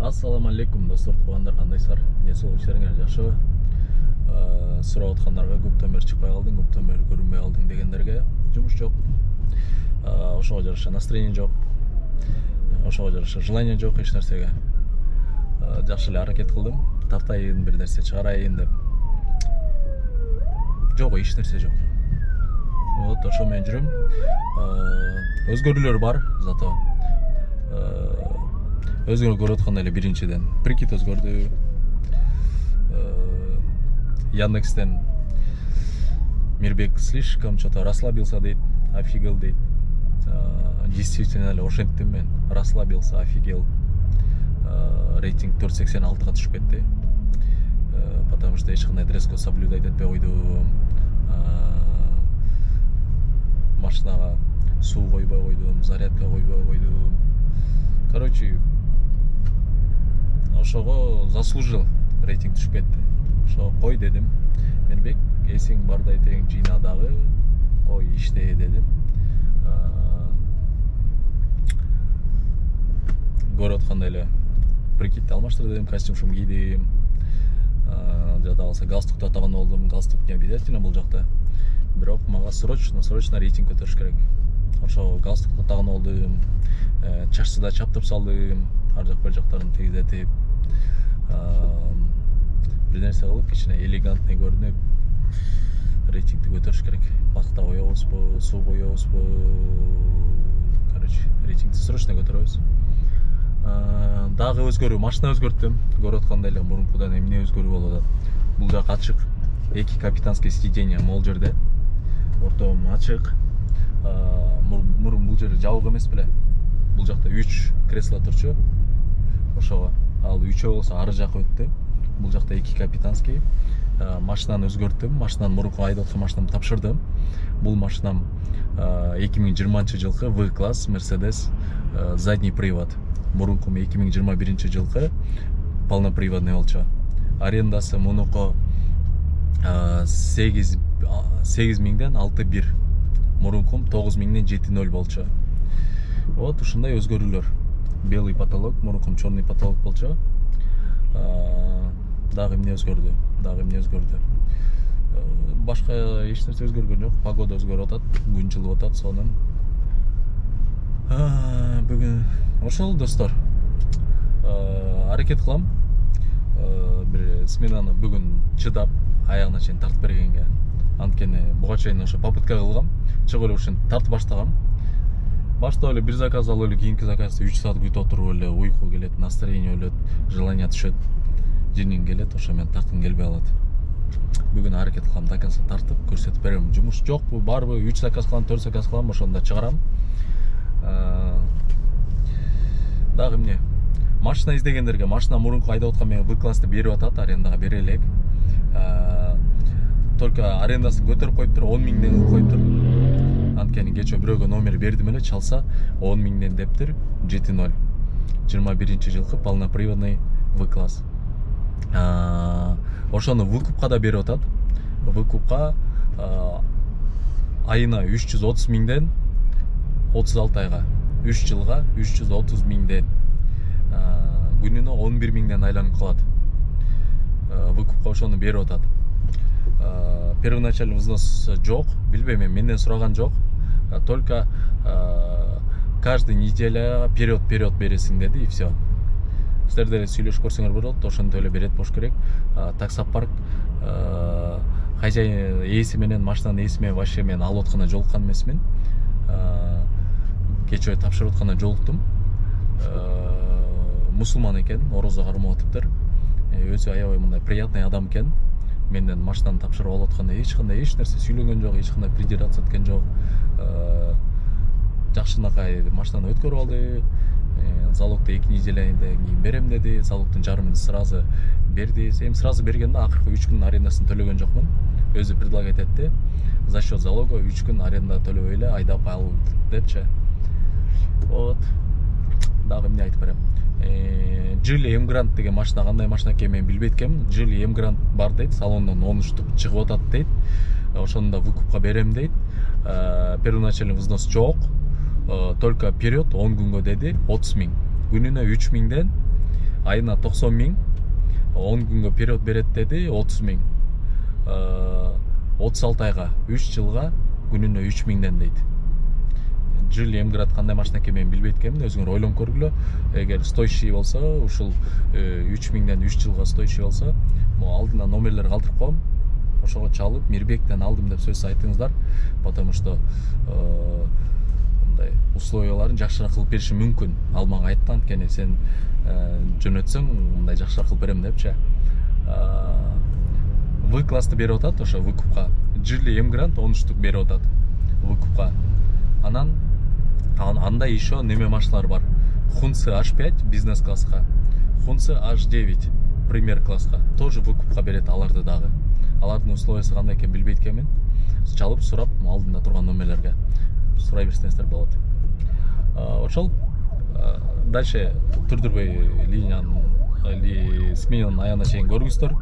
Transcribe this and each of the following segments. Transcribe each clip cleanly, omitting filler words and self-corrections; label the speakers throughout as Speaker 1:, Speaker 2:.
Speaker 1: Ассаламу алейкум достор, туғандар, қандайсыздар? Несі ол işleриңер жакшы? Сурап аткандарга көптөн бери чыкпай калдың, көптөн бери көрүнбөй калдың дегендерге жумуш жок. Ошого жараша настроение жок. Ошого жараша желание жок эч нерсеге. Жакшы эле аракет кылдым, тартайын, бир нерсе чыгарайын деп. Жок, эч нерсе жок. Вот ошо менен жүрөм. Өзгөрүүлөр бар, зато өзгөрүү көрүп атканда эле биринчиден прикид өзгөрдү. Яндекстен Мирбек слишком что-то расслабился дейт, офигел дейт. Действительно эле ошентим мен, расслабился, офигел. Рейтинг 486-га түшүп кетти. Потому что эч кандай дресс-код соблюдать этпей койдум. Машинага суу койбой койдум, зарядка койбой койдум. Короче, ошого заслужил, рейтинг түшүп кетти. Ошо кой дедим. Мирбек, эсиң бардай тең жыйна дагы, кой иште дедим. Көрүп аткандай эле прикидти алмаштыр дедим, костюм шум кийдим. Жада калса галстук таган болдум. Галстук не обязательно бул жакта. Бирок мага срочно рейтинг көтөрүш керек. Ошо галстук таган болдум. Чачты да чаптырып салдым. Ар жак бер жактарын тегизетип. Бир нерсе кылып, кичине элегантный көрүнүп, рейтингди көтөрүш керек. Бакта коебузбу, суу коебузбу. Короче, рейтингди срочно көтөрөбүз. Дагы өзгөрүү, машина өзгөрттүм. Көрүп аткандай эле мурункудан эмне өзгөрүү болуп атат. Бул жак ачык. Эки капитанский сиденье могул жерде. Ортом ачык. Мурун бул жери жабык эмес беле. Бул жакта 3 кресло турчу. Ошого ал 3 болсо ары жак өттү. Бул жакта 2 капитанский. Машинаны өзгөрттүм. Машинаны мурунку айдап аткан машинамды тапшырдым. Бул машинам 2020-жылкы V-класс Mercedes задний привод. Мурунку 2021-жылкы полноприводный болчу. Арендасы мунуку 8.000ден 6.1. Мурункум 9.000ден 7.0 болчу. Вот ушундай өзгөрүүлөр. Белый потолок, мурункум черный потолок болчу. Дагы эмне өзгөрдү? Башка эч нерсе өзгөргөн жок. Погода өзгөрүп атат, күн жылып атат, сонун. Бүгүн ошол достор. Аракет кылам. Бир сменаны бүгүн чыдап, аягына чейин тартып бергенге. Анткени буга чейин ошо попытка кылгам. Чыгып эле ушинтип тартып баштагам. Башта эле бир заказ алып эле, кийинки заказды 3 саат күтүп отуруп эле, уйку келет, настроение өлөт, желание түшөт, жиңин келет, ошо менен тарткым келбей калат. Бүгүн аракет кылам, до конца тартып көрсөтүп берем. Жумуш жокпу, барбы, 3 заказ кылам, 4 заказ кылам, ошондо чыгарам. Дагы эмне? Машина издегендерге, машина мурунку айдап аткан мен V-классты берип атат, арендага бере элек. Только арендасын көтөрүп коюптур, 10.000ден коюптур. Анткени кечээ бирөөгө номер бердим эле, чалса 10.000ден дептир, 7.0. 21-жылкы полноприводный V-класс. Ошону выкупка да берип атат. Выкупка айына 330.000ден 36 айга, 3 жылга 330.000ден. Күнүнө 11.000ден айланып калат. Выкупка ошону берип атат. Первоначальный взнос жок, билбейм, менден сураган жок. Только каждый неделя вперед бересиң деди, и все. Силер деле сүйлөшүп көрсөңөр болот, ошентип эле берет болуш керек. Таксопарк хозяин ээси менен, машинанын ээси менен вообще мен алып атканда жолуккан эмесмин. Кечээ тапшырып атканда жолуктум. Мусулман экен, орозо кармап атыптыр. Өзү аябай мындай приятный адам экен. Менден машинаны тапшырып алып атканда эч нерсе сүйлөгөн жок, эч кандай придираться эткен жок. Жакшынакай машинаны өткөрүп алды. Залогду 2 неделядан кийин берем деди. Залогдун жарымын сразу берди. Эми сразу бергенде акыркы 3 күн арендасын төлөгөн жокмун. Өзү предлагать этти. За счет залога 3 күн аренда төлөбөй эле айдап ал депчи. Вот. Дагы эмне айтып берем? Geely M-Grand деген машина кандай машина экенин мен билбейт экенмин. Geely M-Grand бар дейт, салондон 13 штук чыгып атат дейт. Ошону да выкупка берем дейт. Первоначальный взнос жок. Только вперед 10 күнгө деди 30 000. Күнүнө 3 000ден айына 90 миң, 10 күнгө период берет деди, 30 миң. 36 айга, 3 жылга күнүнө 3 миңден дейт. Жили эмгират кандай машина экенин мен билбейт экенмин, өзүңөр ойлонуп көргүлө. Эгер стоящий болсо, ушул 3 миңден 3 жылга стоящий болсо, могу алдына номерлер калтырып коем. Ошого чалып, Мирбектен алдым деп сөз айтыңыздар, потому что мындай условияларын жакшыраак кылып бериши мүмкүн. Ал мага айтты, анткени сен жөнөтсөң мындай жакшыраак кылып берем депчи. В классты берип атат, ошо выкупка. Жили эмгрант 13 штук берип атат выкупка. Анан анда еще неме машиналар бар. Хунсы H5 бизнес класска, Хунсы H9 премьер класска тоже выкупка берет аларды дагы. Алардын условиясы кандай экенин билбейт экенмин. Чалып сурап, алдында турган номерлерге сурай берсеңиздер болот. Ошол дальше түрдүрбөй линияны сменанын аягына чейин көрүңүздөр.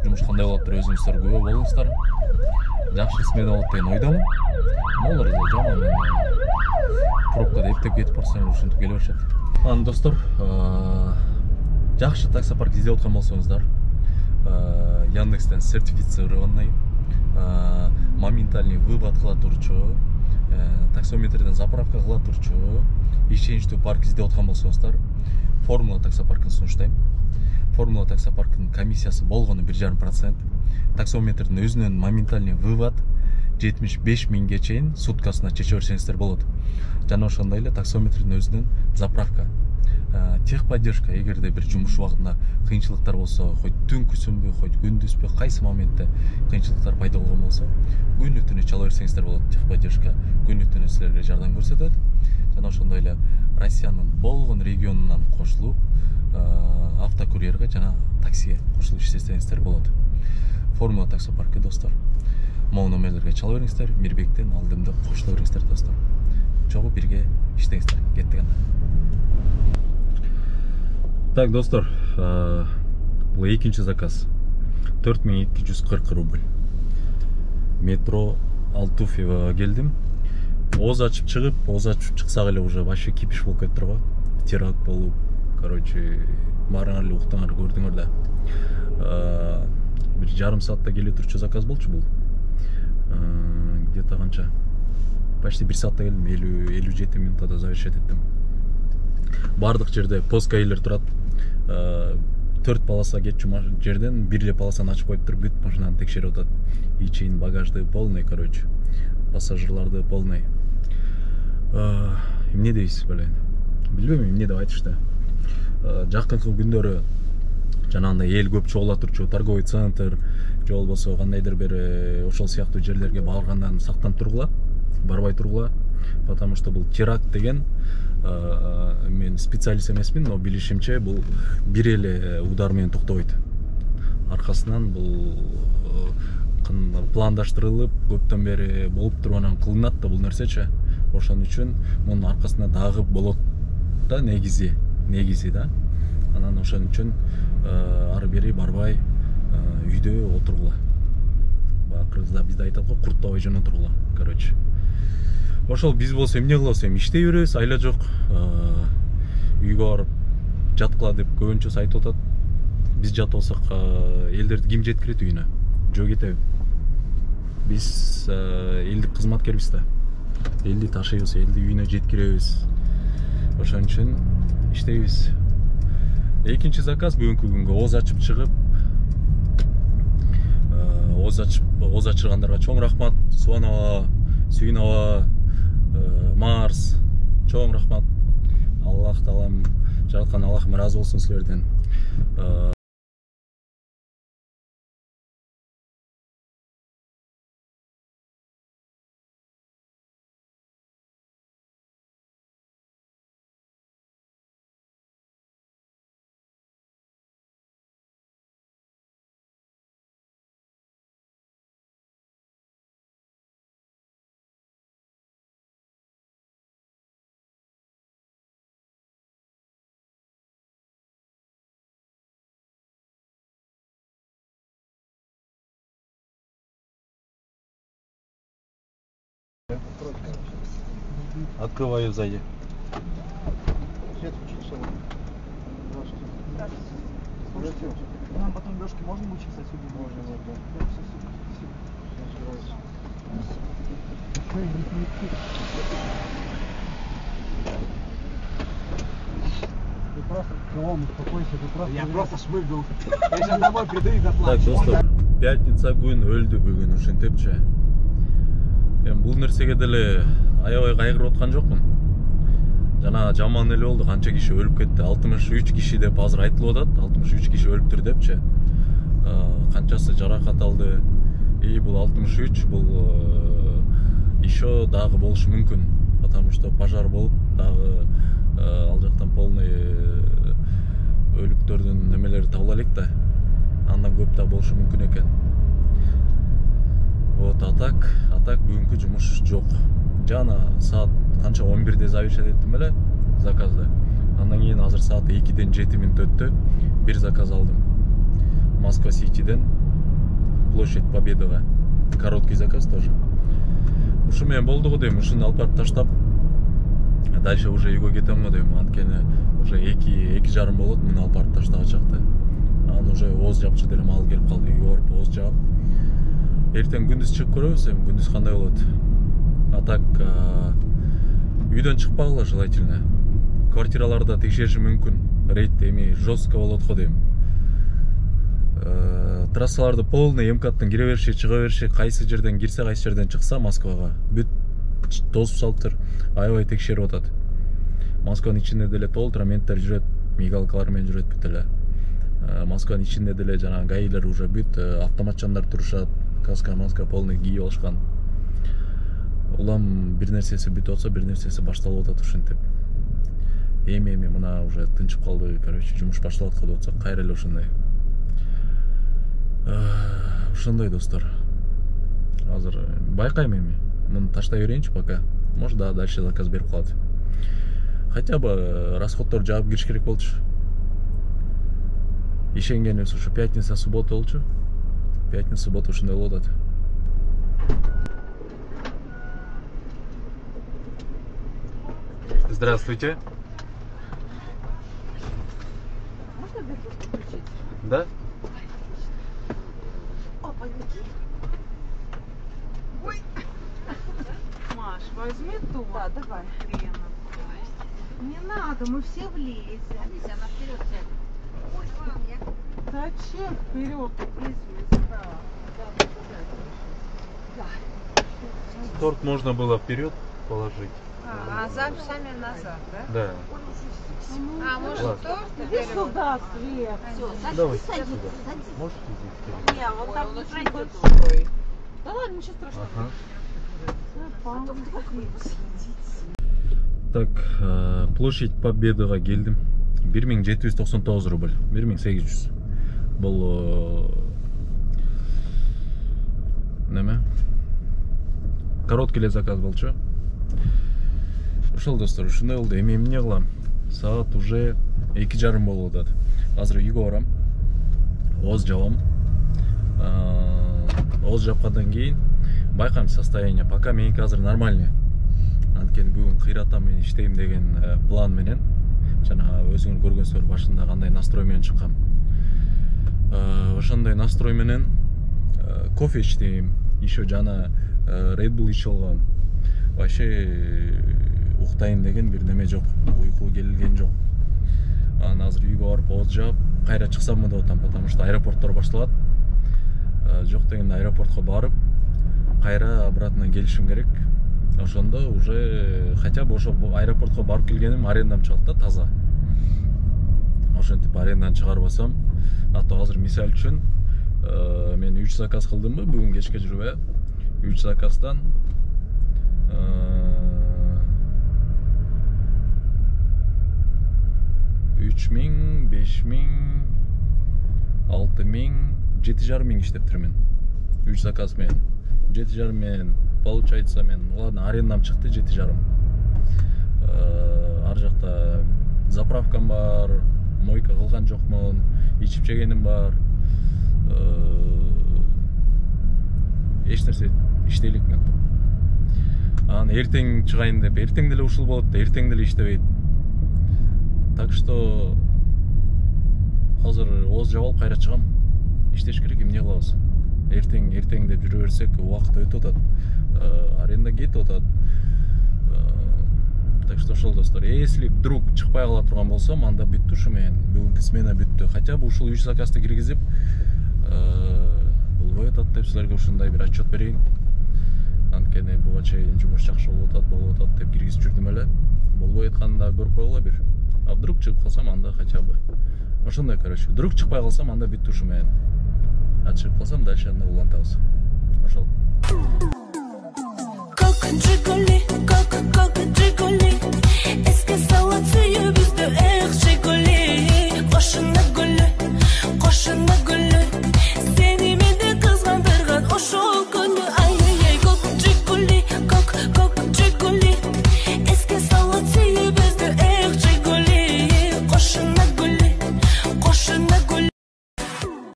Speaker 1: Жумуш кандай болот деп өзүңүздөр күбө болуңуздар. Жакшы смена болот деген ойдомун. Олар жаман пробкада эптеп кетип барсаң ушинтип келе беришет. Анан достор, жакшы таксопарк издеп аткан болсоңуздар, Яндекстен сертифицированный, моментальный вывод кыла турчу, таксометрден заправка кыла турчу, ишеничтүү парк издеп аткан болсоңуздар, Формула таксопаркын сунуштайм. Формула таксопаркынын комиссиясы болгону 1,5%. Таксометрдин өзүнүн моментальный вывод 75 миңге чейин суткасына чече берсеңиздер болот. Жана ошондой эле таксометрдин өзүнүн заправка, техподдержка, эгерде бир жумуш убагында кыйынчылыктар болсо, хоть түнкүсүнбү, хоть күндүзбү, кайсы моментте кыйынчылыктар пайда болгон болсо, күнү түнү чала берсеңиздер болот. Техподдержка күнү түнү силерге жардам көрсөтөт. Жана ошондой эле Россиянын болгон регионунан кошулуп, автокурьерге жана таксиге кошулуп иштесеңиздер болот. Формула таксопаркы достор. Могу номерлерге чала бериңиздер, Мирбектен алдым деп кошула бериңиздер достор. Чогуу бирге иштеңиздер. Кеттик анда. Так, достор, бул экинчи заказ. 4240 рубль. Метро Алтуфьево келдим. Оз ачып чыксак эле уже вообще кипиш болуп кетиптир го. Теракт болуп, короче, барыңар эле уктуңар, көрдүңөр да. Бир жарым саатта келе турчу заказ болчу бул. Где-то канча? Почти 1 саатта келдим, 50-57 минутада завершить еттим. Бардык жерде поскайлер турат. 4 полоса кетчү жерден 1 эле полосаны ачып коюптур, бүт машинаны текшерип атат. Ичин багажды полный, короче. Пассажирларды полный. Эмне дейсиз, блин? Билбейм, эмне деп айтышты. Жакынкы күндөрү жанагындай эл көп чогула турчу торговый центр, же болбосо кандайдыр бир ошол сыяктуу жерлерге баргандан сактанып тургула, барбай тургула. Потому что бул теракт деген, мен специалист эмесмин, но билишимче бул бир эле удар менен токтобойт. Аркасынан бул пландаштырылып, көптөн бери болуп тургандан кылынат да бул нерсечи. Ошон үчүн мунун аркасында дагы болот да негизи да. Анан ошон үчүн ары бери барбай үйдө отургула. Баягы кыргызда бизде айтат го, курттабай жөн отургула, короче. Ошол биз болсо эмне кылабыз, иштей беребиз, айла жок. Үйгө барып жаткыла деп көбүнчөсү айтып атат. Биз жатып алсак, элдерди ким жеткирет үйүнө? Жөө кетеби? Биз элдик кызматкербиз да. Элди ташыйбыз, элди үйүнө жеткиребиз. Ошон үчүн иштейбиз. Экинчи заказ бүгүнкү күнгө оз ачып чыгып, оз ачыргандарга чоң рахмат. Суанова, Сүйүнова, Марс, чоң рахмат. Аллах таалам, жараткан Аллахым ыраазы болсун силерден. Открываю сзади.
Speaker 2: Свет включился. Здравствуйте. Нам потом Лёшке можно учиться отсюда? Можно, да. Ты просто, успокойся, ты просто... Я просто шмыгнул. Я сейчас домой приду и заплачу.
Speaker 1: Так, достор, пятница күн өлді бүгін ушентепчи. Эми бул нерсеге деле аябай кайгырып аткан жокмун. Жана жаман эле болду, канча киши өлүп кетти. 63 киши деп азыр айтылып атат. 63 киши өлүптүр депчи. Канчасы жаракат алды. Бул 63, бул еще дагы болушу мүмкүн. Потому что пожар болуп, дагы ал жактан полный өлүктөрдүн немелери табыла элек да. Андан көп да болушу мүмкүн экен. Вот, а так бүгүнкү жумуш жок. Жана саат канча 11-де завершать эттим эле заказды. Андан кийин азыр саат 2-ден 7 мүнөт өттү. Бир заказ алдым. Москва Ситиден Площадь Победыга. Короткий заказ тоже. Ушу менен болду го дейм, ушуну алып барып таштап, дальше уже үйгө кетем го дейм. Анткени уже 2:30 болот, муну алып барып таштагачакты. Аны уже ооз жапчы деле мал келип калды. Үйгө барып ооз жаап. Эртең күндүз чыгып көрөбүз, эми күндүз кандай болот. А так үйдөн чыкпагыла желательно. Квартираларда текшериши мүмкүн. Рейд эми жестко болот го дейм. Трассаларды полный МКАДтан кире бериши, чыга бериши, кайсы жерден кирсе, кайсы жерден чыкса Москвага бүт тосуп салыптыр. Аябай текшерип атат. Москванын ичинде деле толтураментер жүрөт, мигалкалар менен жүрөт бүт эле. Москванын ичинде деле жана гаилер уже бүт автоматчандар турушат, маска полный кийип алышкан. Улам бир нерсеси бүтүп атса, бир нерсеси башталып атат ушинтип. Эми мына уже тынчып калды, короче, жумуш башталып аткан деп атсак, кайра эле ушундай. Ушундай достор. Азыр байкайм эми. Муну таштай берейинчи пока. Может, да, дальше заказ берип калат. Хотя бы расходдор жаап кириш керек болчу. Ишенгенибиз ушу пятница, суббота болчу. Пятница, суббота ушундай болуп атат. Здравствуйте.
Speaker 3: Можно бирку включить?
Speaker 1: Да?
Speaker 3: Ой. Маш, возьми ту. Да, давай. Не надо, мы все влезем. Она вперед сядет. Ой, зачем вперед?
Speaker 1: Торт можно было вперед положить.
Speaker 3: А сами назад, да?
Speaker 1: Да.
Speaker 3: А, может,
Speaker 1: Ладно.
Speaker 3: торт? Иди сюда, Свет.
Speaker 1: Давай, садись. Можешь сидеть?
Speaker 3: Не, он там не пройдет. Да ладно, ничего страшного.
Speaker 1: Так, площадь Победыга келдим. 1799 рубль. 1800. Бул неме? Короткий эле заказ болчу. Ошол достор, ушундай болду. Эми эмне кылам? Саат уже 2:30 болуп атат. Азыр үйгө барам. Ооз жабам. Ооз жапкандан кийин байкайм состояние. Пока меники азыр нормальный. Анткени бүгүн кыйратам мен иштейм деген план менен. Жана өзүңөр көргөнсүздөр, башында кандай настрой менен чыккам. Ошондой настрой менен кофе иштейм. Еще жана Red Bull ичип алгам. Вообще уктайын деген бир неме жок. Уйку келген жок. Анан азыр үйгө барып ооз жаап, кайра чыксамбы деп атам, потому что аэропорттор башталат. Жок дегенде аэропортко барып, кайра обратно келишим керек. Ошондо уже хотя бы ошо аэропортко барып келгеним арендам чыгат да таза. Ошентип арендадан чыгарбасам, ато азыр мисал үчүн мен 3 заказ кылдымбы бүгүн кечке жүрүп, 3 заказдан 3000, 5000, 6000, 7,5 иштептирмин. 3 заказ менен. 7,5 менен получается мен, ладно, арендам чыкты 7,5. Ар жакта заправкам бар, мойка кылган жокмун, ичип жегеним бар. Эч нерсе иштей элекмин. Анан эртең чыгайын деп, эртең деле ушул болот да, эртең деле иштебейт. Так что азыр ооз жаап алып кайра чыгам. Иштеш керек, эмне кылабыз? Эртең деп жүрө берсек, убакыт өтүп атат. Аренда кетип атат. Так что ошол достор, если вдруг чыкпай кала турган болсом, анда бүттү ушу менен. Бүгүнкү смена бүттү. Хотя бы ушул 3 заказды киргизип, болбой атат деп силерге ушундай бир отчет берейин. Анткени буга чейин жумуш жакшы болуп атат деп киргизип жүрдүм эле. Болбой атканда көрүп койгула бир. А вдруг чыгып калсам, анда хотя бы. Ошондой, короче. Вдруг чыкпай калсам, анда бүттү ушу менен. А чыгып калсам, дальше анда улантабыз. Ошол.
Speaker 4: Кока Джигули, эске салат сүйүбүздү эх Жигули, кошун